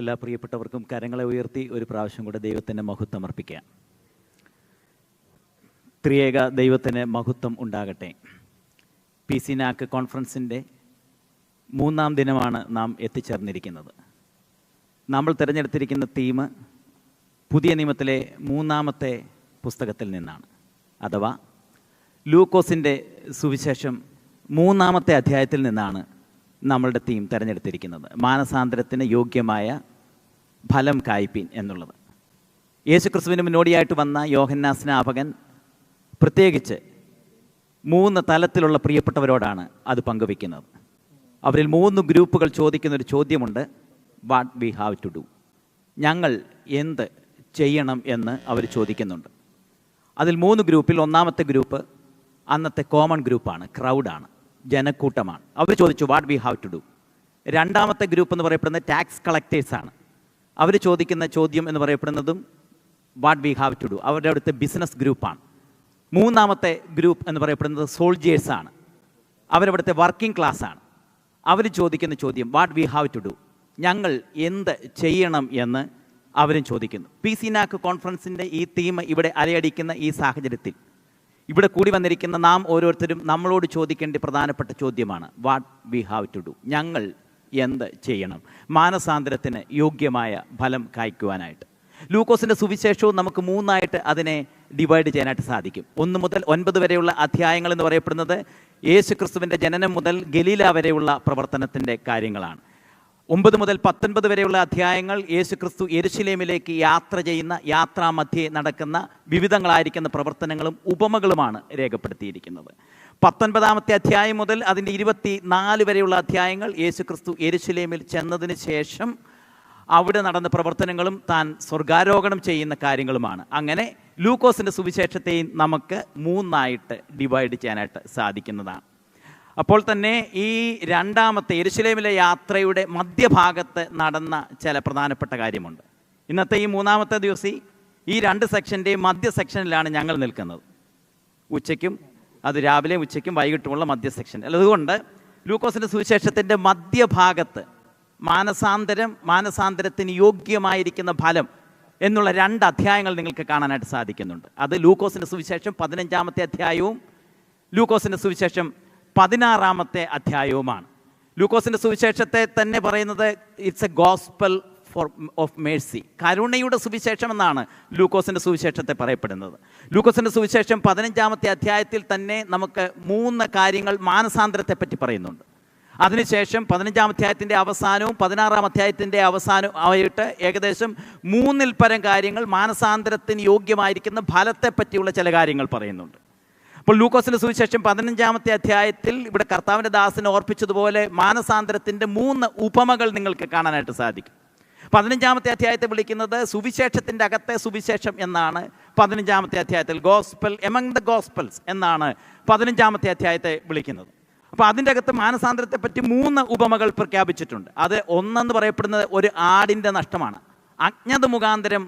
എല്ലാ പ്രിയപ്പെട്ടവർക്കും കരങ്ങളെ ഉയർത്തി ഒരു പ്രാവശ്യം കൂടെ ദൈവത്തിന് മഹത്വം അർപ്പിക്കാം. ത്രിയേക ദൈവത്തിന് മഹത്വം ഉണ്ടാകട്ടെ. PCNAC കോൺഫറൻസിൻ്റെ 3-ാം ദിനമാണ് നാം എത്തിച്ചേർന്നിരിക്കുന്നത്. നമ്മൾ തിരഞ്ഞെടുത്തിരിക്കുന്ന തീം പുതിയ നിയമത്തിലെ 3-ാമത്തെ പുസ്തകത്തിൽ നിന്നാണ്, അഥവാ ലൂക്കോസിൻ്റെ സുവിശേഷം 3-ാമത്തെ അധ്യായത്തിൽ നിന്നാണ് നമ്മളുടെ തീം തിരഞ്ഞെടുത്തിരിക്കുന്നത്. മാനസാന്തരത്തിന് യോഗ്യമായ ഫലം കായ്പിൻ എന്നുള്ളത്. യേശുക്രിസ്തുവിന് മുന്നോടിയായിട്ട് വന്ന യോഹന്നാൻ സ്നാപകൻ പ്രത്യേകിച്ച് 3 തലത്തിലുള്ള പ്രിയപ്പെട്ടവരോടാണ് അത് പങ്കുവയ്ക്കുന്നത്. അവരിൽ 3 ഗ്രൂപ്പുകൾ ചോദിക്കുന്നൊരു ചോദ്യമുണ്ട്, what we have to do, ഞങ്ങൾ എന്ത് ചെയ്യണം എന്ന് അവർ ചോദിക്കുന്നുണ്ട്. അതിൽ 3 ഗ്രൂപ്പിൽ 1-ാമത്തെ ഗ്രൂപ്പ് അന്നത്തെ കോമൺ ഗ്രൂപ്പാണ്, ക്രൗഡാണ്, ജനക്കൂട്ടമാണ്. അവർ ചോദിച്ചു what we have to do. 2-ാമത്തെ ഗ്രൂപ്പ് എന്ന് പറയപ്പെടുന്നത് ടാക്സ് കളക്ടേഴ്സാണ്. അവർ ചോദിക്കുന്ന ചോദ്യം എന്ന് പറയപ്പെടുന്നതും what we have to do. അവരുടെ അടുത്ത് ബിസിനസ് ഗ്രൂപ്പാണ്. 3-ാമത്തെ ഗ്രൂപ്പ് എന്ന് പറയപ്പെടുന്നത് സോൾജിയേഴ്സാണ്. അവരവിടുത്തെ വർക്കിംഗ് ക്ലാസ്സാണ്. അവർ ചോദിക്കുന്ന ചോദ്യം what we have to do, ഞങ്ങൾ എന്ത് ചെയ്യണം എന്ന് അവരും ചോദിക്കുന്നു. PCNAC കോൺഫറൻസിൻ്റെ ഈ തീം ഇവിടെ അലയടിക്കുന്ന ഈ സാഹചര്യത്തിൽ ഇവിടെ കൂടി വന്നിരിക്കുന്ന നാം ഓരോരുത്തരും നമ്മളോട് ചോദിക്കേണ്ട പ്രധാനപ്പെട്ട ചോദ്യമാണ് what we have to do, ഞങ്ങൾ എന്ത് ചെയ്യണം മാനസാന്തരത്തിന് യോഗ്യമായ ഫലം കായ്ക്കുവാനായിട്ട്. ലൂക്കോസിൻ്റെ സുവിശേഷവും നമുക്ക് 3ആയിട്ട് അതിനെ ഡിവൈഡ് ചെയ്യാനായിട്ട് സാധിക്കും. 1 മുതൽ 9 വരെയുള്ള അധ്യായങ്ങൾ എന്ന് പറയപ്പെടുന്നത് യേശുക്രിസ്തുവിൻ്റെ ജനനം മുതൽ ഗലീല വരെയുള്ള പ്രവർത്തനത്തിൻ്റെ കാര്യങ്ങളാണ്. 9 മുതൽ 19 വരെയുള്ള അധ്യായങ്ങൾ യേശുക്രിസ്തു യെരുശലേമിലേക്ക് യാത്ര ചെയ്യുന്ന യാത്രാമധ്യേ നടക്കുന്ന വിവിധങ്ങളായിരിക്കുന്ന പ്രവർത്തനങ്ങളും ഉപമകളുമാണ് രേഖപ്പെടുത്തിയിരിക്കുന്നത്. 19-ാമത്തെ അധ്യായം മുതൽ അതിൻ്റെ 24 വരെയുള്ള അധ്യായങ്ങൾ യേശുക്രിസ്തു യെരുശലേമിൽ ചെന്നതിന് ശേഷം അവിടെ നടന്ന പ്രവർത്തനങ്ങളും താൻ സ്വർഗാരോഹണം ചെയ്യുന്ന കാര്യങ്ങളുമാണ്. അങ്ങനെ ലൂക്കോസിൻ്റെ സുവിശേഷത്തെയും നമുക്ക് 3ആയിട്ട് ഡിവൈഡ് ചെയ്യാനായിട്ട് സാധിക്കുന്നതാണ്. അപ്പോൾ തന്നെ ഈ 2-ാമത്തെ യെരുശലേമിലെ യാത്രയുടെ മധ്യഭാഗത്ത് നടന്ന ചില പ്രധാനപ്പെട്ട കാര്യമുണ്ട്. ഇന്നത്തെ ഈ 3-ാമത്തെ ദിവസം ഈ 2 സെക്ഷൻ്റെയും മധ്യ സെക്ഷനിലാണ് ഞങ്ങൾ നിൽക്കുന്നത്. ഉച്ചയ്ക്കും, അത് രാവിലെയും ഉച്ചയ്ക്കും വൈകിട്ടുമുള്ള മധ്യ സെക്ഷൻ. അതുകൊണ്ട് ലൂക്കോസിൻ്റെ സുവിശേഷത്തിൻ്റെ മധ്യഭാഗത്ത് മാനസാന്തരത്തിന് യോഗ്യമായിരിക്കുന്ന ഫലം എന്നുള്ള 2 അധ്യായങ്ങൾ നിങ്ങൾക്ക് കാണാനായിട്ട് സാധിക്കുന്നുണ്ട്. അത് ലൂക്കോസിൻ്റെ സുവിശേഷം 15-ാമത്തെ അധ്യായവും ലൂക്കോസിൻ്റെ സുവിശേഷം 16-ാമത്തെ അധ്യായവുമാണ്. ലൂക്കോസിൻ്റെ സുവിശേഷത്തെ തന്നെ പറയുന്നത് it's A gospel of Mercy, കരുണയുടെ സുവിശേഷം എന്നാണ് ലൂക്കോസിൻ്റെ സുവിശേഷത്തെ പറയപ്പെടുന്നത്. ലൂക്കോസിൻ്റെ സുവിശേഷം 15-ാമത്തെ അധ്യായത്തിൽ തന്നെ നമുക്ക് 3 കാര്യങ്ങൾ മാനസാന്തരത്തെപ്പറ്റി പറയുന്നുണ്ട്. അതിനുശേഷം 15-ാം അധ്യായത്തിൻ്റെ അവസാനവും 16-ാം അധ്യായത്തിൻ്റെ അവസാനവും ആയിട്ട് ഏകദേശം 3-ൽ പരം കാര്യങ്ങൾ മാനസാന്തരത്തിന് യോഗ്യമായിരിക്കുന്ന ഫലത്തെപ്പറ്റിയുള്ള ചില കാര്യങ്ങൾ പറയുന്നുണ്ട്. അപ്പോൾ ലൂക്കോസിൻ്റെ സുവിശേഷം 15-ാമത്തെ അധ്യായത്തിൽ ഇവിടെ കർത്താവിൻ്റെ ദാസനെ ഓർപ്പിച്ചതുപോലെ മാനസാന്തരത്തിൻ്റെ 3 ഉപമകൾ നിങ്ങൾക്ക് കാണാനായിട്ട് സാധിക്കും. 15-ാമത്തെ അധ്യായത്തെ വിളിക്കുന്നത് സുവിശേഷത്തിൻ്റെ അകത്തെ സുവിശേഷം എന്നാണ്. 15-ാമത്തെ അധ്യായത്തിൽ ഗോസ്പൽ എമംഗ് ദ ഗോസ്പൽസ് എന്നാണ് 15-ാമത്തെ അധ്യായത്തെ വിളിക്കുന്നത്. അപ്പോൾ അതിൻ്റെ അകത്ത് മാനസാന്തരത്തെപ്പറ്റി 3 ഉപമകൾ പ്രഖ്യാപിച്ചിട്ടുണ്ട്. അത് ഒന്നെന്ന് പറയപ്പെടുന്നത് ഒരു ആടിൻ്റെ നഷ്ടമാണ്, അജ്ഞത മുഖാന്തരം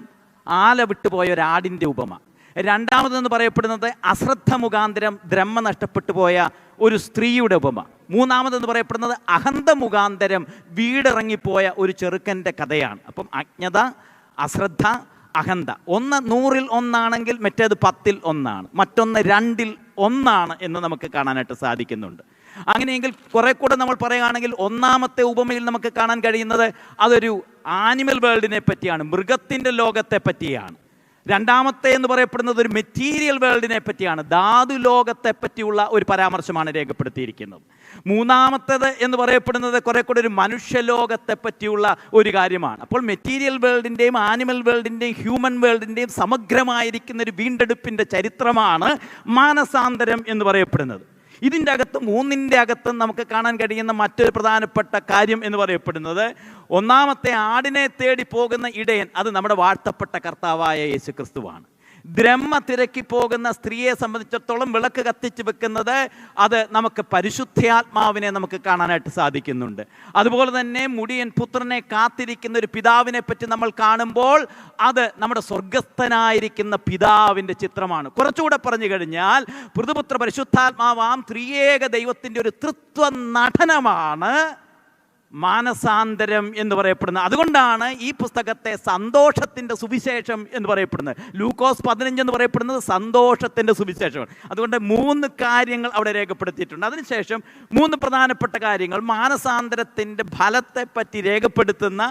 ആല വിട്ടുപോയ ഒരു ആടിൻ്റെ ഉപമ. 2-ാമതെന്ന് പറയപ്പെടുന്നത് അശ്രദ്ധ മുഖാന്തരം ബ്രഹ്മ നഷ്ടപ്പെട്ടു പോയ ഒരു സ്ത്രീയുടെ ഉപമ. 3-ാമതെന്ന് പറയപ്പെടുന്നത് അഹന്ത മുഖാന്തരം വീടിറങ്ങിപ്പോയ ഒരു ചെറുക്കൻ്റെ കഥയാണ്. അപ്പം അജ്ഞത, അശ്രദ്ധ, അഹന്ത. ഒന്ന് 100-ൽ 1 മറ്റേത് 10-ൽ 1, മറ്റൊന്ന് 2-ൽ 1 എന്ന് നമുക്ക് കാണാനായിട്ട് സാധിക്കുന്നുണ്ട്. അങ്ങനെയെങ്കിൽ കുറെ കൂടെ നമ്മൾ പറയുകയാണെങ്കിൽ 1-ാമത്തെ ഉപമയിൽ നമുക്ക് കാണാൻ കഴിയുന്നത് അതൊരു ആനിമൽ വേൾഡിനെ പറ്റിയാണ്, മൃഗത്തിൻ്റെ ലോകത്തെ പറ്റിയാണ്. 2-ാമത്തെ എന്ന് പറയപ്പെടുന്നത് ഒരു മെറ്റീരിയൽ വേൾഡിനെ പറ്റിയാണ്, ധാതു ലോകത്തെ പറ്റിയുള്ള ഒരു പരാമർശമാണ് രേഖപ്പെടുത്തിയിരിക്കുന്നത്. 3-ാമത്തേത് എന്ന് പറയപ്പെടുന്നത് കുറെ കൂടെ ഒരു മനുഷ്യലോകത്തെ പറ്റിയുള്ള ഒരു കാര്യമാണ്. അപ്പോൾ മെറ്റീരിയൽ വേൾഡിൻ്റെയും ആനിമൽ വേൾഡിൻ്റെയും ഹ്യൂമൻ വേൾഡിൻ്റെയും സമഗ്രമായിരിക്കുന്ന ഒരു വീണ്ടെടുപ്പിൻ്റെ ചരിത്രമാണ് മാനസാന്തരം എന്ന് പറയപ്പെടുന്നത്. ഇതിൻ്റെ അകത്ത് 3-ൻ്റെ അകത്ത് നമുക്ക് കാണാൻ കഴിയുന്ന മറ്റൊരു പ്രധാനപ്പെട്ട കാര്യം എന്ന് പറയപ്പെടുന്നത് 1-ാമത്തെ ആടിനെ തേടി പോകുന്ന ഇടയൻ, അത് നമ്മുടെ വാഴ്ത്തപ്പെട്ട കർത്താവായ യേശുക്രിസ്തുവാണ്. ബ്രഹ്മ തിരക്കി പോകുന്ന സ്ത്രീയെ സംബന്ധിച്ചിടത്തോളം വിളക്ക് കത്തിച്ച് വെക്കുന്നത് അത് നമുക്ക് പരിശുദ്ധാത്മാവിനെ നമുക്ക് കാണാനായിട്ട് സാധിക്കുന്നുണ്ട്. അതുപോലെ തന്നെ മുടിയൻ പുത്രനെ കാത്തിരിക്കുന്ന ഒരു പിതാവിനെ പറ്റി നമ്മൾ കാണുമ്പോൾ അത് നമ്മുടെ സ്വർഗസ്ഥനായിരിക്കുന്ന പിതാവിൻ്റെ ചിത്രമാണ്. കുറച്ചുകൂടെ പറഞ്ഞു കഴിഞ്ഞാൽ പുത്രപുത്ര പരിശുദ്ധാത്മാവാം ത്രിയേക ദൈവത്തിൻ്റെ ഒരു തൃത്വ നടനമാണ് മാനസാന്തരം എന്ന് പറയപ്പെടുന്നത്. അതുകൊണ്ടാണ് ഈ പുസ്തകത്തെ സന്തോഷത്തിൻ്റെ സുവിശേഷം എന്ന് പറയപ്പെടുന്നത്. ലൂക്കോസ് 15 എന്ന് പറയപ്പെടുന്നത് സന്തോഷത്തിൻ്റെ സുവിശേഷമാണ്. അതുകൊണ്ട് 3 കാര്യങ്ങൾ അവിടെ രേഖപ്പെടുത്തിയിട്ടുണ്ട്. അതിനുശേഷം 3 പ്രധാനപ്പെട്ട കാര്യങ്ങൾ, മാനസാന്തരത്തിൻ്റെ ഫലത്തെ പറ്റി രേഖപ്പെടുത്തുന്ന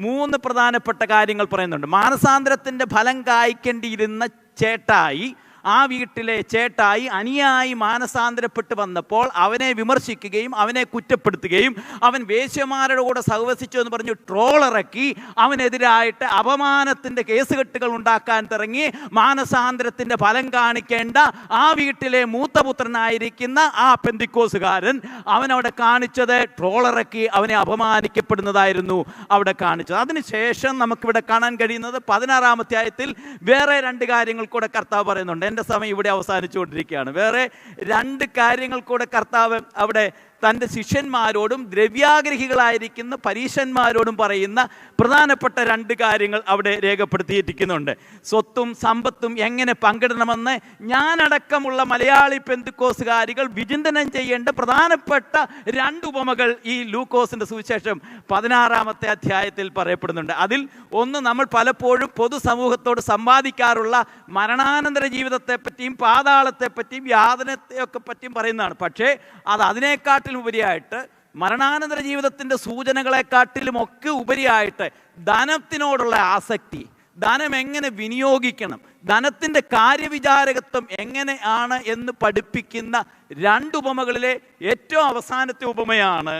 3 പ്രധാനപ്പെട്ട കാര്യങ്ങൾ പറയുന്നുണ്ട്. മാനസാന്തരത്തിൻ്റെ ഫലം കായ്ക്കേണ്ടിയിരുന്ന ചേട്ടായി, ആ വീട്ടിലെ ചേട്ടായി അനുയായി മാനസാന്തരപ്പെട്ട് വന്നപ്പോൾ അവനെ വിമർശിക്കുകയും അവനെ കുറ്റപ്പെടുത്തുകയും അവൻ വേശ്യമാരുടെ കൂടെ സഹവസിച്ചു എന്ന് പറഞ്ഞ് ട്രോളിറക്കി അവനെതിരായിട്ട് അപമാനത്തിൻ്റെ കേസുകെട്ടുകൾ ഉണ്ടാക്കാൻ തുടങ്ങി. മാനസാന്തരത്തിൻ്റെ ഫലം കാണിക്കേണ്ട ആ വീട്ടിലെ മൂത്തപുത്രനായിരിക്കുന്ന ആ പെന്തിക്കോസുകാരൻ അവനവിടെ കാണിച്ചത് ട്രോളിറക്കി അവനെ അപമാനിക്കപ്പെടുന്നതായിരുന്നു അവിടെ കാണിച്ചത്. അതിനുശേഷം നമുക്കിവിടെ കാണാൻ കഴിയുന്നത് 16-ാം അധ്യായത്തിൽ വേറെ 2 കാര്യങ്ങൾ കൂടെ കർത്താവ് പറയുന്നുണ്ട്. എൻ്റെ സമയം ഇവിടെ അവസാനിച്ചുകൊണ്ടിരിക്കുകയാണ്. വേറെ 2 കാര്യങ്ങൾ കൂടെ കർത്താവ് അവിടെ തൻ്റെ ശിഷ്യന്മാരോടും ദ്രവ്യാഗ്രഹികളായിരിക്കുന്ന പരീശന്മാരോടും പറയുന്ന പ്രധാനപ്പെട്ട 2 കാര്യങ്ങൾ അവിടെ രേഖപ്പെടുത്തിയിരിക്കുന്നുണ്ട്. സ്വത്തും സമ്പത്തും എങ്ങനെ പങ്കിടണമെന്ന് ഞാനടക്കമുള്ള മലയാളി പെന്തിക്കോസുകാരികൾ വിചിന്തനം ചെയ്യേണ്ട പ്രധാനപ്പെട്ട 2 ഉപമകൾ ഈ ലൂക്കോസിൻ്റെ സുവിശേഷം 16-ാമത്തെ അധ്യായത്തിൽ പറയപ്പെടുന്നുണ്ട്. അതിൽ ഒന്ന്, നമ്മൾ പലപ്പോഴും പൊതുസമൂഹത്തോട് സംവാദിക്കാറുള്ള മരണാനന്തര ജീവിതത്തെപ്പറ്റിയും പാതാളത്തെപ്പറ്റിയും യാതനത്തെയൊക്കെ പറ്റിയും പറയുന്നതാണ്. പക്ഷേ അത് അതിനേക്കാൾ ഉപരിയായിട്ട്, മരണാനന്തര ജീവിതത്തിൻ്റെ സൂചനകളെക്കാട്ടിലുമൊക്കെ ഉപരിയായിട്ട് ധനത്തിനോടുള്ള ആസക്തി, ധനം എങ്ങനെ വിനിയോഗിക്കണം, ധനത്തിൻ്റെ കാര്യവിചാരകത്വം എങ്ങനെയാണ് എന്ന് പഠിപ്പിക്കുന്ന 2 ഉപമകളിലെ ഏറ്റവും അവസാനത്തെ ഉപമയാണ്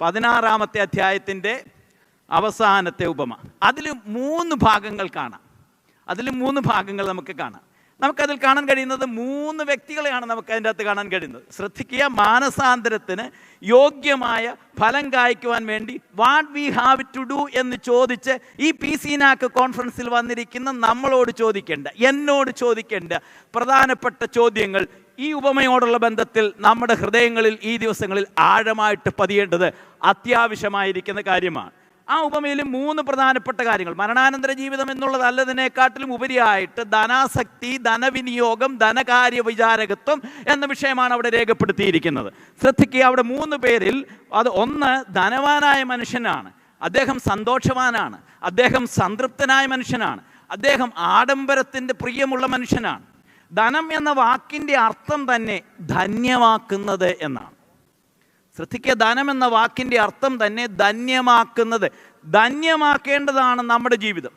16-ാമത്തെ അധ്യായത്തിൻ്റെ അവസാനത്തെ ഉപമ. അതിൽ 3 ഭാഗങ്ങൾ കാണാം. നമുക്ക് കാണാം. നമുക്കതിൽ കാണാൻ കഴിയുന്നത് 3 വ്യക്തികളെയാണ് നമുക്ക് അതിൻ്റെ അകത്ത് കാണാൻ കഴിയുന്നത്. ശ്രദ്ധിക്കുക, മാനസാന്തരത്തിന് യോഗ്യമായ ഫലം കായ്ക്കുവാൻ വേണ്ടി what we have to do എന്ന് ചോദിച്ച് ഈ PCNAC കോൺഫറൻസിൽ വന്നിരിക്കുന്ന നമ്മളോട് ചോദിക്കേണ്ട, എന്നോട് ചോദിക്കേണ്ട പ്രധാനപ്പെട്ട ചോദ്യങ്ങൾ ഈ ഉപമയോടുള്ള ബന്ധത്തിൽ നമ്മുടെ ഹൃദയങ്ങളിൽ ഈ ദിവസങ്ങളിൽ ആഴമായിട്ട് പതിയേണ്ടത് അത്യാവശ്യമായിരിക്കുന്ന കാര്യമാണ്. ആ ഉപമയിൽ 3 പ്രധാനപ്പെട്ട കാര്യങ്ങൾ, മരണാനന്തര ജീവിതം എന്നുള്ളതല്ലതിനെക്കാട്ടിലും ഉപരിയായിട്ട് ധനാസക്തി, ധനവിനിയോഗം, ധനകാര്യ വിചാരകത്വം എന്ന വിഷയമാണ് അവിടെ രേഖപ്പെടുത്തിയിരിക്കുന്നത്. ശ്രദ്ധിക്കുക, അവിടെ 3 പേരിൽ ഒന്ന് ധനവാനായ മനുഷ്യനാണ്. അദ്ദേഹം സന്തോഷവാനാണ്, അദ്ദേഹം സംതൃപ്തനായ മനുഷ്യനാണ്, അദ്ദേഹം ആഡംബരത്തിൻ്റെ പ്രിയമുള്ള മനുഷ്യനാണ്. ധനം എന്ന വാക്കിൻ്റെ അർത്ഥം തന്നെ ധന്യമാക്കുന്നത് എന്നാണ്. ശ്രദ്ധിക്കുക, ധനം എന്ന വാക്കിൻ്റെ അർത്ഥം തന്നെ ധന്യമാക്കുന്നത്. ധന്യമാക്കേണ്ടതാണ് നമ്മുടെ ജീവിതം.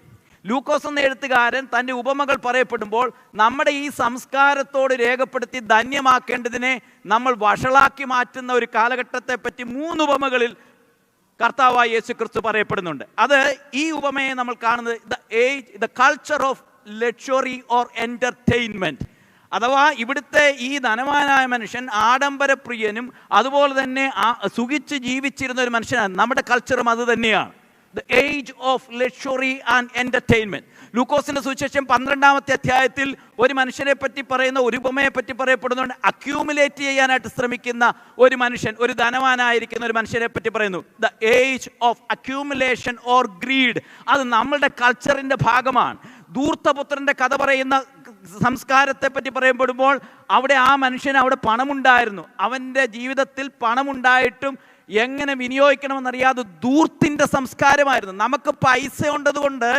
ലൂക്കോസ് എന്ന എഴുത്തുകാരൻ തൻ്റെ ഉപമകൾ പറയപ്പെടുമ്പോൾ നമ്മുടെ ഈ സംസ്കാരത്തോട് രേഖപ്പെടുത്തി ധന്യമാക്കേണ്ടതിനെ നമ്മൾ വഷളാക്കി മാറ്റുന്ന ഒരു കാലഘട്ടത്തെ പറ്റി 3 ഉപമകളിൽ കർത്താവായ യേശുക്രിസ്തു പറയപ്പെടുന്നുണ്ട്. അത് ഈ ഉപമയെ നമ്മൾ കാണുന്നത് the culture of luxury or entertainment. അഥവാ ഇവിടുത്തെ ഈ ധനവാനായ മനുഷ്യൻ ആഡംബരപ്രിയനും അതുപോലെ തന്നെ സുഖിച്ച് ജീവിച്ചിരുന്ന ഒരു മനുഷ്യനാണ്. നമ്മുടെ കൾച്ചറും അത് തന്നെയാണ്. The age of luxury and entertainment. ലൂക്കോസിൻ്റെ സുവിശേഷം 12-ാമത്തെ അധ്യായത്തിൽ ഒരു മനുഷ്യനെ പറ്റി പറയുന്ന ഒരു ഉപമയെ പറ്റി പറയപ്പെടുന്നുണ്ട്. അക്യൂമുലേറ്റ് ചെയ്യാനായിട്ട് ശ്രമിക്കുന്ന ഒരു മനുഷ്യൻ, ഒരു ധനവാനായിരിക്കുന്ന ഒരു മനുഷ്യനെ പറ്റി പറയുന്നു. The age of accumulation or greed. അത് നമ്മളുടെ കൾച്ചറിൻ്റെ ഭാഗമാണ്. ധൂർത്തപുത്രൻ്റെ കഥ പറയുന്ന സംസ്കാരത്തെ പറ്റി പറയപ്പെടുമ്പോൾ അവിടെ ആ മനുഷ്യന് അവിടെ പണമുണ്ടായിരുന്നു. അവൻ്റെ ജീവിതത്തിൽ പണമുണ്ടായിട്ടും എങ്ങനെ വിനിയോഗിക്കണമെന്നറിയാതെ ധൂർത്തിൻ്റെ സംസ്കാരമായിരുന്നു. നമുക്ക് പൈസ ഉണ്ടതുകൊണ്ട്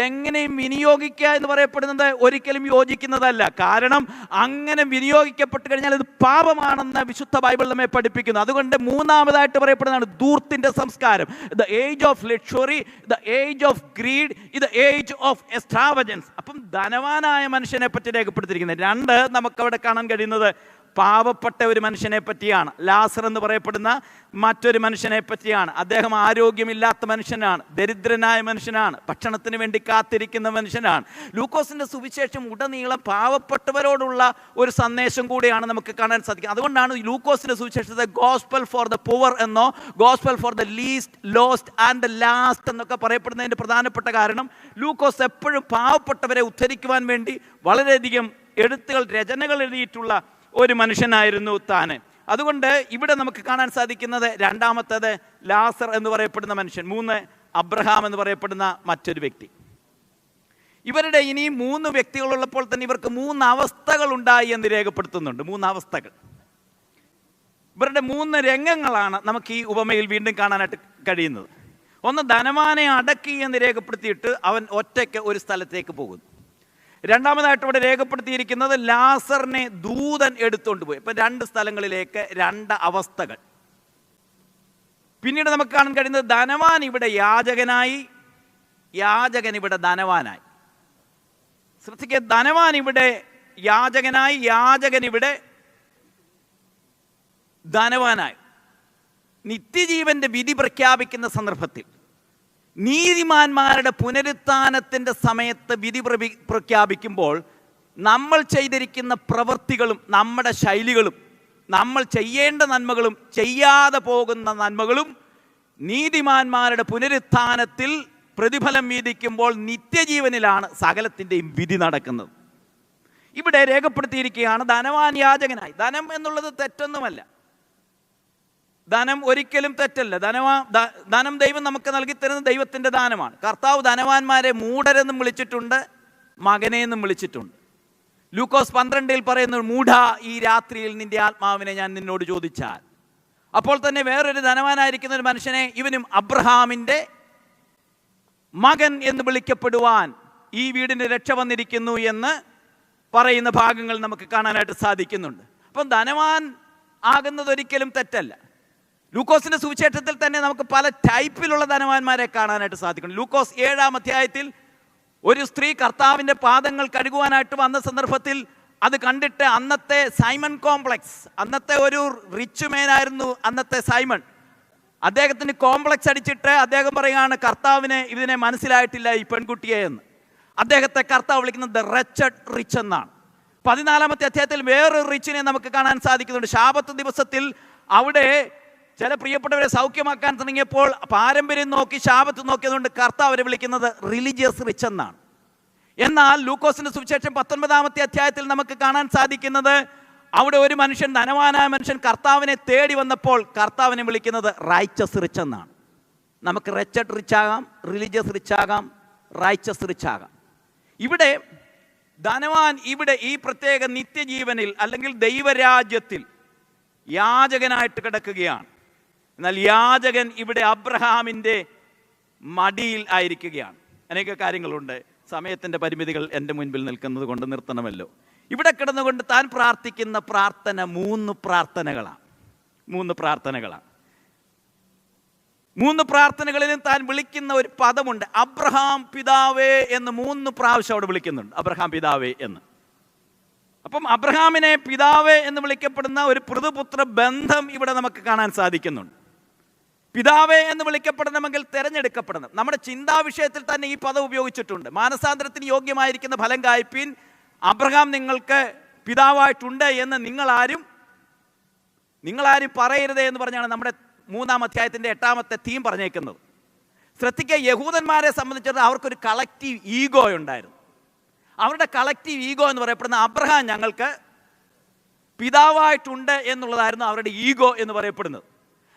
എങ്ങനെയും വിനിയോഗിക്കുക എന്ന് പറയപ്പെടുന്നത് ഒരിക്കലും യോജിക്കുന്നതല്ല. കാരണം അങ്ങനെ വിനിയോഗിക്കപ്പെട്ട് കഴിഞ്ഞാൽ ഇത് പാപമാണെന്ന് വിശുദ്ധ ബൈബിൾ നമ്മെ പഠിപ്പിക്കുന്നു. അതുകൊണ്ട് 3-ാമതായിട്ട് പറയപ്പെടുന്നതാണ് ധൂർത്തിൻ്റെ സംസ്കാരം. The age of luxury, the age of greed, the age of extravagance. അപ്പം ധനവാനായ മനുഷ്യനെ പറ്റി രേഖപ്പെടുത്തിയിരിക്കുന്നത്. 2 നമുക്കവിടെ കാണാൻ കഴിയുന്നത് പാവപ്പെട്ട ഒരു മനുഷ്യനെ പറ്റിയാണ്. ലാസർ എന്ന് പറയപ്പെടുന്ന മറ്റൊരു മനുഷ്യനെ പറ്റിയാണ്. അദ്ദേഹം ആരോഗ്യമില്ലാത്ത മനുഷ്യനാണ്, ദരിദ്രനായ മനുഷ്യനാണ്, ഭക്ഷണത്തിന് വേണ്ടി കാത്തിരിക്കുന്ന മനുഷ്യനാണ്. ലൂക്കോസിൻ്റെ സുവിശേഷം ഉടനീളം പാവപ്പെട്ടവരോടുള്ള ഒരു സന്ദേശം കൂടിയാണ് നമുക്ക് കാണാൻ സാധിക്കുക. അതുകൊണ്ടാണ് ലൂക്കോസിൻ്റെ സുവിശേഷത്തെ ഗോസ്പൽ ഫോർ ദ പുവർ എന്നോ gospel for the least, lost and the last എന്നൊക്കെ പറയപ്പെടുന്നതിൻ്റെ പ്രധാനപ്പെട്ട കാരണം ലൂക്കോസ് എപ്പോഴും പാവപ്പെട്ടവരെ ഉദ്ധരിക്കുവാൻ വേണ്ടി വളരെയധികം രചനകൾ എഴുതിയിട്ടുള്ള ഒരു മനുഷ്യനായിരുന്നു താൻ. അതുകൊണ്ട് ഇവിടെ നമുക്ക് കാണാൻ സാധിക്കുന്നത് 2-ാമത്തേത് ലാസർ എന്ന് പറയപ്പെടുന്ന മനുഷ്യൻ, 3 അബ്രഹാം എന്ന് പറയപ്പെടുന്ന മറ്റൊരു വ്യക്തി. ഇവരുടെ ഇനി 3 വ്യക്തികളുള്ളപ്പോൾ തന്നെ ഇവർക്ക് 3 അവസ്ഥകൾ ഉണ്ടായി എന്ന് രേഖപ്പെടുത്തുന്നുണ്ട്. 3 അവസ്ഥകൾ. ഇവരുടെ 3 രംഗങ്ങളാണ് നമുക്ക് ഈ ഉപമയിൽ വീണ്ടും കാണാനായിട്ട് കഴിയുന്നത്. ഒന്ന്, ധനവാനെ അടക്കി എന്ന് രേഖപ്പെടുത്തിയിട്ട് അവൻ ഒറ്റയ്ക്ക് ഒരു സ്ഥലത്തേക്ക് പോകുന്നു. രണ്ടാമതായിട്ട് ഇവിടെ രേഖപ്പെടുത്തിയിരിക്കുന്നത് ലാസറിനെ ദൂതൻ എടുത്തുകൊണ്ട് പോയി. ഇപ്പം 2 സ്ഥലങ്ങളിലേക്ക് 2 അവസ്ഥകൾ. പിന്നീട് നമുക്ക് കാണാൻ കഴിയുന്നത് ധനവാൻ ഇവിടെ യാചകനായി, യാചകൻ ഇവിടെ ധനവാനായി. ശ്രദ്ധിക്കുക, ധനവാൻ ഇവിടെ യാചകനായി, യാചകൻ ഇവിടെ ധനവാനായി. നിത്യജീവന്റെ വിധി പ്രഖ്യാപിക്കുന്ന സന്ദർഭത്തിൽ, നീതിമാന്മാരുടെ പുനരുത്ഥാനത്തിൻ്റെ സമയത്ത് വിധി പ്രഖ്യാപിക്കുമ്പോൾ നമ്മൾ ചെയ്തിരിക്കുന്ന പ്രവൃത്തികളും നമ്മുടെ ശൈലികളും, നമ്മൾ ചെയ്യേണ്ട നന്മകളും ചെയ്യാതെ പോകുന്ന നന്മകളും നീതിമാന്മാരുടെ പുനരുത്ഥാനത്തിൽ പ്രതിഫലം വീതിക്കുമ്പോൾ നിത്യജീവനിലാണ് സകലത്തിൻ്റെയും വിധി നടക്കുന്നത്. ഇവിടെ രേഖപ്പെടുത്തിയിരിക്കുകയാണ് ധനവാൻ യാചകനായി. ധനം എന്നുള്ളത് തെറ്റൊന്നുമല്ല, ധനം ഒരിക്കലും തെറ്റല്ല. ധനം ദൈവം നമുക്ക് നൽകിത്തരുന്ന ദൈവത്തിൻ്റെ ദാനമാണ്. കർത്താവ് ധനവാന്മാരെ മൂഢരെന്നും വിളിച്ചിട്ടുണ്ട്, മകനെ എന്നും വിളിച്ചിട്ടുണ്ട്. ലൂക്കോസ് 12 പറയുന്നു, മൂഢ, ഈ രാത്രിയിൽ നിന്റെ ആത്മാവിനെ ഞാൻ നിന്നോട് ചോദിച്ചാൽ. അപ്പോൾ തന്നെ വേറൊരു ധനവാനായിരിക്കുന്ന ഒരു മനുഷ്യനെ ഇവനും അബ്രഹാമിൻ്റെ മകൻ എന്ന് വിളിക്കപ്പെടുവാൻ ഈ വീടിന് രക്ഷ വന്നിരിക്കുന്നു എന്ന് പറയുന്ന ഭാഗങ്ങൾ നമുക്ക് കാണാനായിട്ട് സാധിക്കുന്നുണ്ട്. അപ്പം ധനവാൻ ആകുന്നത് ഒരിക്കലും തെറ്റല്ല. ലൂക്കോസിന്റെ സുവിശേഷത്തിൽ തന്നെ നമുക്ക് പല ടൈപ്പിലുള്ള ധനവാന്മാരെ കാണാനായിട്ട് സാധിക്കുന്നു. ലൂക്കോസ് 7-ാം അധ്യായത്തിൽ ഒരു സ്ത്രീ കർത്താവിൻ്റെ പാദങ്ങൾ കഴുകുവാനായിട്ട് വന്ന സന്ദർഭത്തിൽ അത് കണ്ടിട്ട് അന്നത്തെ സൈമൺ കോംപ്ലക്സ്, അന്നത്തെ ഒരു റിച്ച് മേനായിരുന്നു അന്നത്തെ സൈമൺ, അദ്ദേഹത്തിന് കോംപ്ലക്സ് അടിച്ചിട്ട് അദ്ദേഹം പറയുകയാണ്, കർത്താവിനെ ഇതിനെ മനസ്സിലായിട്ടില്ല ഈ പെൺകുട്ടിയെ എന്ന്. അദ്ദേഹത്തെ കർത്താവ് വിളിക്കുന്നത് ദ റെച്ചഡ് റിച്ച് എന്നാണ്. 14-ാമത്തെ അധ്യായത്തിൽ വേറൊരു റിച്ചിനെ നമുക്ക് കാണാൻ സാധിക്കുന്നുണ്ട്. ശാബത്ത് ദിവസത്തിൽ അവിടെ ചില പ്രിയപ്പെട്ടവരെ സൗഖ്യമാക്കാൻ തുടങ്ങിയപ്പോൾ പാരമ്പര്യം നോക്കി, ശാബത്ത് നോക്കിയതുകൊണ്ട് കർത്താവ് അവരെ വിളിക്കുന്നത് റിലീജിയസ് റിച്ച് എന്നാണ്. എന്നാൽ ലൂക്കോസിന്റെ സുവിശേഷം 19-ാമത്തെ അധ്യായത്തിൽ നമുക്ക് കാണാൻ സാധിക്കുന്നത് അവിടെ ഒരു മനുഷ്യൻ, ധനവാനായ മനുഷ്യൻ കർത്താവിനെ തേടി വന്നപ്പോൾ കർത്താവിനെ വിളിക്കുന്നത് റൈച്ചസ് റിച്ച് എന്നാണ്. നമുക്ക് റെച്ചഡ് റിച്ച് ആകാം, റിലീജിയസ് റിച്ച് ആകാം, റൈച്ചസ് റിച്ച് ആകാം. ഇവിടെ ധനവാൻ ഇവിടെ ഈ പ്രത്യേക നിത്യജീവനിൽ അല്ലെങ്കിൽ ദൈവരാജ്യത്തിൽ യാചകനായിട്ട് കിടക്കുകയാണ്. എന്നാൽ യാചകൻ ഇവിടെ അബ്രഹാമിൻ്റെ മടിയിൽ ആയിരിക്കുകയാണ്. അനേക കാര്യങ്ങളുണ്ട്, സമയത്തിൻ്റെ പരിമിതികൾ എൻ്റെ മുൻപിൽ നിൽക്കുന്നത് കൊണ്ട് നിർത്തണമല്ലോ. ഇവിടെ കിടന്നുകൊണ്ട് താൻ പ്രാർത്ഥിക്കുന്ന പ്രാർത്ഥന 3 പ്രാർത്ഥനകളാണ്. 3 പ്രാർത്ഥനകളാണ്. 3 പ്രാർത്ഥനകളിലും താൻ വിളിക്കുന്ന ഒരു പദമുണ്ട്, അബ്രഹാം പിതാവേ എന്ന് 3 പ്രാവശ്യം അവിടെ വിളിക്കുന്നുണ്ട്, അബ്രഹാം പിതാവേ എന്ന്. അപ്പം അബ്രഹാമിനെ പിതാവേ എന്ന് വിളിക്കപ്പെടുന്ന ഒരു പിതൃപുത്ര ബന്ധം ഇവിടെ നമുക്ക് കാണാൻ സാധിക്കുന്നുണ്ട്. പിതാവേ എന്ന് വിളിക്കപ്പെടണമെങ്കിൽ തിരഞ്ഞെടുക്കപ്പെടണം. നമ്മുടെ ചിന്താ വിഷയത്തിൽ തന്നെ ഈ പദം ഉപയോഗിച്ചിട്ടുണ്ട്. മാനസാന്തരത്തിന് യോഗ്യമായിരിക്കുന്ന ഫലം കായ്പിൻ, അബ്രഹാം നിങ്ങൾക്ക് പിതാവായിട്ടുണ്ട് എന്ന് നിങ്ങളാരും പറയരുതേ എന്ന് പറഞ്ഞാണ് നമ്മുടെ 3-ാം അധ്യായത്തിൻ്റെ 8-ാമത്തെ തീം പറഞ്ഞേക്കുന്നത്. ശ്രദ്ധിക്കുക, യഹൂദന്മാരെ സംബന്ധിച്ചിടത്തോളം അവർക്കൊരു കളക്റ്റീവ് ഈഗോ ഉണ്ടായിരുന്നു. അവരുടെ കളക്റ്റീവ് ഈഗോ എന്ന് പറയപ്പെടുന്ന അബ്രഹാം ഞങ്ങൾക്ക് പിതാവായിട്ടുണ്ട് എന്നുള്ളതായിരുന്നു അവരുടെ ഈഗോ എന്ന് പറയപ്പെടുന്നത്.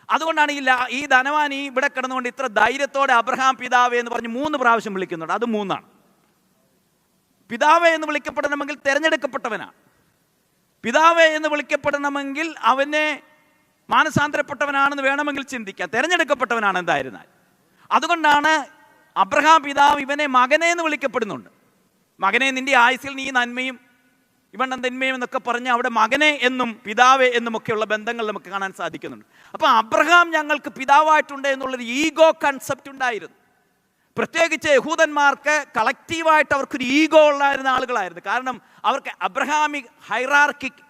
അതുകൊണ്ടാണ് ഈ ധനവാൻ ഇവിടെ കിടന്നുകൊണ്ട് ഇത്ര ധൈര്യത്തോടെ അബ്രഹാം പിതാവേ എന്ന് പറഞ്ഞ് 3 പ്രാവശ്യം വിളിക്കുന്നുണ്ട്. അത് 3ആണ്. പിതാവേ എന്ന് വിളിക്കപ്പെടണമെങ്കിൽ തിരഞ്ഞെടുക്കപ്പെട്ടവനാണ്. പിതാവേ എന്ന് വിളിക്കപ്പെടണമെങ്കിൽ അവനെ മാനസാന്തരപ്പെട്ടവനാണെന്ന് വേണമെങ്കിൽ ചിന്തിക്കാം. തിരഞ്ഞെടുക്കപ്പെട്ടവനാണ് എന്തായിരുന്നാൽ. അതുകൊണ്ടാണ് അബ്രഹാം പിതാവ് ഇവനെ മകനെ എന്ന് വിളിക്കപ്പെടുന്നുണ്ട്. മകനെ, നിന്റെ ആയുസ്സിൽ നീ നന്മയും ഇവണ്ണം തിന്മയും എന്നൊക്കെ പറഞ്ഞ് അവിടെ മകനെ എന്നും പിതാവേ എന്നുമൊക്കെയുള്ള ബന്ധങ്ങൾ നമുക്ക് കാണാൻ സാധിക്കുന്നുണ്ട്. അപ്പം അബ്രഹാം ഞങ്ങൾക്ക് പിതാവായിട്ടുണ്ട് എന്നുള്ളൊരു ഈഗോ കൺസെപ്റ്റ് ഉണ്ടായിരുന്നു. പ്രത്യേകിച്ച് യഹൂദന്മാർക്ക് കളക്റ്റീവായിട്ട് അവർക്കൊരു ഈഗോ ഉള്ളായിരുന്ന ആളുകളായിരുന്നു. കാരണം അവർക്ക് അബ്രഹാമിക് ഹൈറാർക്കിക്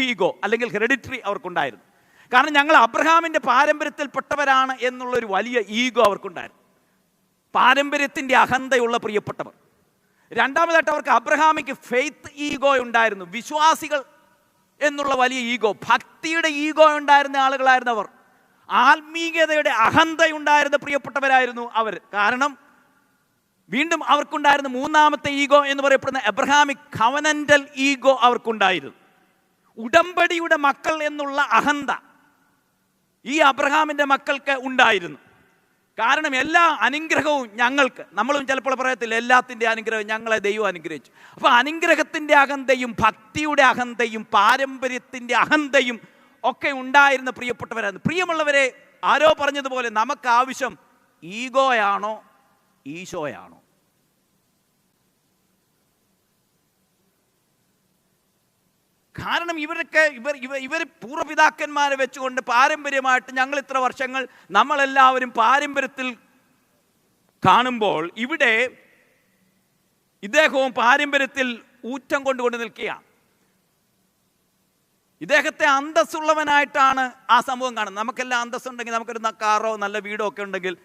ഈഗോ അല്ലെങ്കിൽ ഹെറിഡിറ്ററി അവർക്കുണ്ടായിരുന്നു. കാരണം ഞങ്ങൾ അബ്രഹാമിൻ്റെ പാരമ്പര്യത്തിൽപ്പെട്ടവരാണ് എന്നുള്ളൊരു വലിയ ഈഗോ അവർക്കുണ്ടായിരുന്നു. പാരമ്പര്യത്തിൻ്റെ അഹന്തയുള്ള പ്രിയപ്പെട്ടവർ. രണ്ടാമതായിട്ട് അവർക്ക് അബ്രഹാമിക്ക് ഫെയ്ത്ത് ഈഗോ ഉണ്ടായിരുന്നു, വിശ്വാസികൾ എന്നുള്ള വലിയ ഈഗോ, ഭക്തിയുടെ ഈഗോ ഉണ്ടായിരുന്ന ആളുകളായിരുന്നു അവർ. ആത്മീയതയുടെ അഹന്തയുണ്ടായിരുന്ന പ്രിയപ്പെട്ടവരായിരുന്നു അവർ. കാരണം വീണ്ടും അവർക്കുണ്ടായിരുന്ന 3-ാമത്തെ ഈഗോ എന്ന് പറയപ്പെടുന്ന എബ്രഹാമിക് കവനന്റൽ ഈഗോ അവർക്കുണ്ടായിരുന്നു. ഉടമ്പടിയുടെ മക്കൾ എന്നുള്ള അഹന്ത ഈ അബ്രഹാമിൻ്റെ മക്കൾക്ക് ഉണ്ടായിരുന്നു. കാരണം എല്ലാ അനുഗ്രഹവും ഞങ്ങൾക്ക്, നമ്മളും ചിലപ്പോൾ പറയത്തില്ല എല്ലാത്തിൻ്റെ അനുഗ്രഹം ഞങ്ങളെ ദൈവം അനുഗ്രഹിച്ചു. അപ്പോൾ അനുഗ്രഹത്തിൻ്റെ അഹന്തയും ഭക്തിയുടെ അഹന്തയും പാരമ്പര്യത്തിൻ്റെ അഹന്തയും ഒക്കെ ഉണ്ടായിരുന്ന പ്രിയപ്പെട്ടവരായിരുന്നു. പ്രിയമുള്ളവരെ, ആരോ പറഞ്ഞതുപോലെ നമുക്ക് ആവശ്യം ഈഗോയാണോ ഈശോയാണോ? കാരണം ഇവർ പൂർവ്വപിതാക്കന്മാരെ വെച്ചുകൊണ്ട് പാരമ്പര്യമായിട്ട് ഞങ്ങൾ ഇത്ര വർഷങ്ങൾ നമ്മളെല്ലാവരും പാരമ്പര്യത്തിൽ കാണുമ്പോൾ ഇവിടെ ഇദ്ദേഹവും പാരമ്പര്യത്തിൽ ഊറ്റം കൊണ്ടുകൊണ്ട് നിൽക്കുകയാണ്. ഇദ്ദേഹത്തെ അന്തസ്സുള്ളവനായിട്ടാണ് ആ സംഭവം കാണുന്നത്. നമുക്കെല്ലാം അന്തസ്സുണ്ടെങ്കിൽ, നമുക്കൊരു കാറോ നല്ല വീടോ ഒക്കെ ഉണ്ടെങ്കിൽ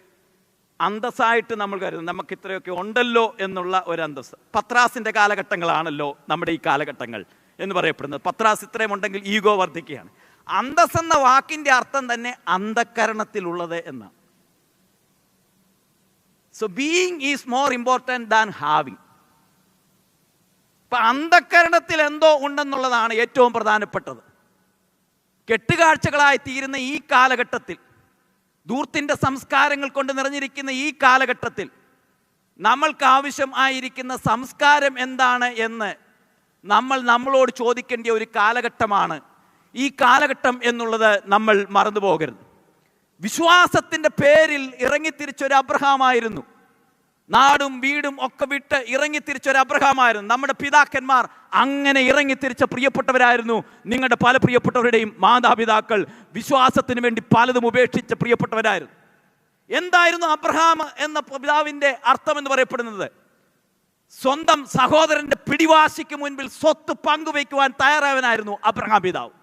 അന്തസ്സായിട്ട് നമ്മൾ കരുതും നമുക്ക് ഇത്രയൊക്കെ ഉണ്ടല്ലോ എന്നുള്ള ഒരു അന്തസ്സ്. പത്രാസിൻ്റെ കാലഘട്ടങ്ങളാണല്ലോ നമ്മുടെ ഈ കാലഘട്ടങ്ങൾ എന്ന് പറയപ്പെടുന്നത്. പത്രാസ് ഇത്രയും ഉണ്ടെങ്കിൽ ഈഗോ വർദ്ധിക്കുകയാണ്. അന്തസ് എന്ന വാക്കിൻ്റെ അർത്ഥം തന്നെ അന്ധക്കരണത്തിലുള്ളത് എന്നാണ്. So being is more important than having. ഇപ്പം അന്ധക്കരണത്തിൽ എന്തോ ഉണ്ടെന്നുള്ളതാണ് ഏറ്റവും പ്രധാനപ്പെട്ടത്. കെട്ടുകാഴ്ചകളായി തീരുന്ന ഈ കാലഘട്ടത്തിൽ, ധൂർത്തിൻ്റെ സംസ്കാരങ്ങൾ കൊണ്ട് നിറഞ്ഞിരിക്കുന്ന ഈ കാലഘട്ടത്തിൽ നമ്മൾക്ക് ആവശ്യം ആയിരിക്കുന്ന സംസ്കാരം എന്താണ് എന്ന് നമ്മളോട് ചോദിക്കേണ്ട ഒരു കാലഘട്ടമാണ് ഈ കാലഘട്ടം എന്നുള്ളത് നമ്മൾ മറന്നു പോകരുത്. വിശ്വാസത്തിൻ്റെ പേരിൽ ഇറങ്ങിത്തിരിച്ചൊരു അബ്രഹാമായിരുന്നു. നാടും വീടും ഒക്കെ വിട്ട് ഇറങ്ങിത്തിരിച്ചൊരു അബ്രഹാമായിരുന്നു. നമ്മുടെ പിതാക്കന്മാർ അങ്ങനെ ഇറങ്ങിത്തിരിച്ച പ്രിയപ്പെട്ടവരായിരുന്നു. നിങ്ങളുടെ പല പ്രിയപ്പെട്ടവരുടെയും മാതാപിതാക്കൾ വിശ്വാസത്തിന് വേണ്ടി പലതും ഉപേക്ഷിച്ച പ്രിയപ്പെട്ടവരായിരുന്നു. എന്തായിരുന്നു അബ്രഹാം എന്ന പിതാവിൻ്റെ അർത്ഥം എന്ന് പറയപ്പെടുന്നത്? സ്വന്തം സഹോദരന്റെ പിടിവാശിക്ക് മുൻപിൽ സ്വത്ത് പങ്കുവയ്ക്കുവാൻ തയ്യാറായവനായിരുന്നു അബ്രഹാം പിതാവ്.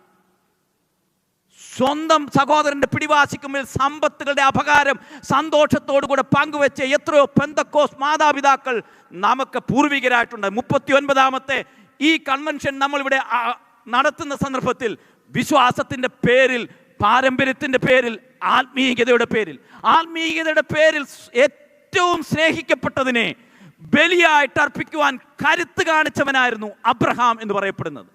സ്വന്തം സഹോദരന്റെ പിടിവാശിക്ക് മുൻപിൽ സമ്പത്തുകളുടെ അപകാരം സന്തോഷത്തോടുകൂടെ പങ്കുവെച്ച എത്രയോ പെന്തക്കോസ് മാതാപിതാക്കൾ നമുക്ക് പൂർവികരായിട്ടുണ്ട്. 39ാമത്തെ ഈ കൺവെൻഷൻ നമ്മളിവിടെ നടത്തുന്ന സന്ദർഭത്തിൽ വിശ്വാസത്തിൻ്റെ പേരിൽ, പാരമ്പര്യത്തിൻ്റെ പേരിൽ, ആത്മീയതയുടെ പേരിൽ ഏറ്റവും സ്നേഹിക്കപ്പെട്ടതിനെ ബലിയായിട്ട് അർപ്പിക്കുവാൻ കരുത്ത് കാണിച്ചവനായിരുന്നു അബ്രഹാം എന്ന് പറയപ്പെടുന്നത്.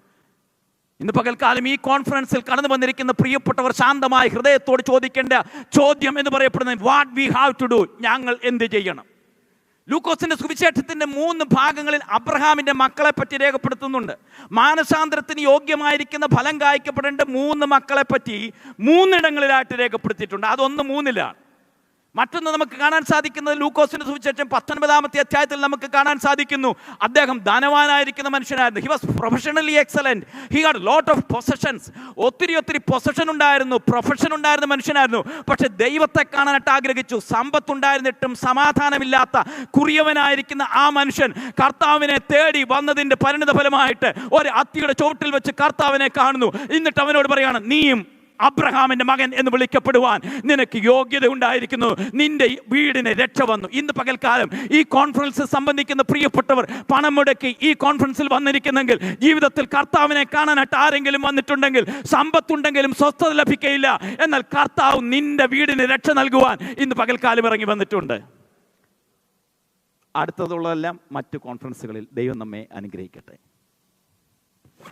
ഇന്ന് പകൽക്കാലം ഈ കോൺഫറൻസിൽ കടന്നു വന്നിരിക്കുന്ന പ്രിയപ്പെട്ടവർ ശാന്തമായ ഹൃദയത്തോട് ചോദിക്കേണ്ട ചോദ്യം എന്ന് പറയപ്പെടുന്നത് what we have to do, ഞങ്ങൾ എന്ത് ചെയ്യണം? ലൂക്കോസിന്റെ സുവിശേഷത്തിന്റെ 3 ഭാഗങ്ങളിൽ അബ്രഹാമിന്റെ മക്കളെ പറ്റി രേഖപ്പെടുത്തുന്നുണ്ട്. മാനസാന്തരത്തിന് യോഗ്യമായിരിക്കുന്ന ഫലം കായ്ക്കപ്പെടേണ്ട 3 മക്കളെ പറ്റി 3 ഇടങ്ങളിലായിട്ട് രേഖപ്പെടുത്തിയിട്ടുണ്ട്. അതൊന്ന് 3-ലാണ്. മറ്റൊന്ന് നമുക്ക് കാണാൻ സാധിക്കുന്നത് ലൂക്കോസിന്റെ സുവിശേഷം 19ാമത്തെ അധ്യായത്തിൽ നമുക്ക് കാണാൻ സാധിക്കുന്നു. അദ്ദേഹം ധനവാനായിരിക്കുന്ന മനുഷ്യനായിരുന്നു. He was professionally excellent. He had lot of possessions. ഒത്തിരി പൊസഷൻ ഉണ്ടായിരുന്നു, പ്രൊഫഷൻ ഉണ്ടായിരുന്ന മനുഷ്യനായിരുന്നു. പക്ഷെ ദൈവത്തെ കാണാനായിട്ട് ആഗ്രഹിച്ചു. സമ്പത്തുണ്ടായിരുന്നിട്ടും സമാധാനമില്ലാത്ത കുറിയവനായിരിക്കുന്ന ആ മനുഷ്യൻ കർത്താവിനെ തേടി വന്നതിൻ്റെ പരിണിത ഫലമായിട്ട് ഒരു അത്തിയുടെ ചുവട്ടിൽ വെച്ച് കർത്താവിനെ കാണുന്നു. എന്നിട്ട് അവനോട് പറയാണ്, നീയും അബ്രഹാമിന്റെ മകൻ എന്ന് വിളിക്കപ്പെടുവാൻ നിനക്ക് യോഗ്യത ഉണ്ടായിരിക്കുന്നു, നിന്റെ വീടിന് രക്ഷ വന്നു. ഇന്ന് പകൽക്കാലം ഈ കോൺഫറൻസ് സംബന്ധിക്കുന്ന പ്രിയപ്പെട്ടവർ പണം മുടക്കി ഈ കോൺഫറൻസിൽ വന്നിരിക്കുന്നെങ്കിൽ, ജീവിതത്തിൽ കർത്താവിനെ കാണാനായിട്ട് ആരെങ്കിലും വന്നിട്ടുണ്ടെങ്കിൽ, സമ്പത്തുണ്ടെങ്കിലും സ്വസ്ഥത ലഭിക്കയില്ല, എന്നാൽ കർത്താവ് നിന്റെ വീടിന് രക്ഷ നൽകുവാൻ ഇന്ന് പകൽക്കാലം ഇറങ്ങി വന്നിട്ടുണ്ട്. അടുത്തതുള്ളതെല്ലാം മറ്റു കോൺഫറൻസുകളിൽ. ദൈവം നമ്മെ അനുഗ്രഹിക്കട്ടെ.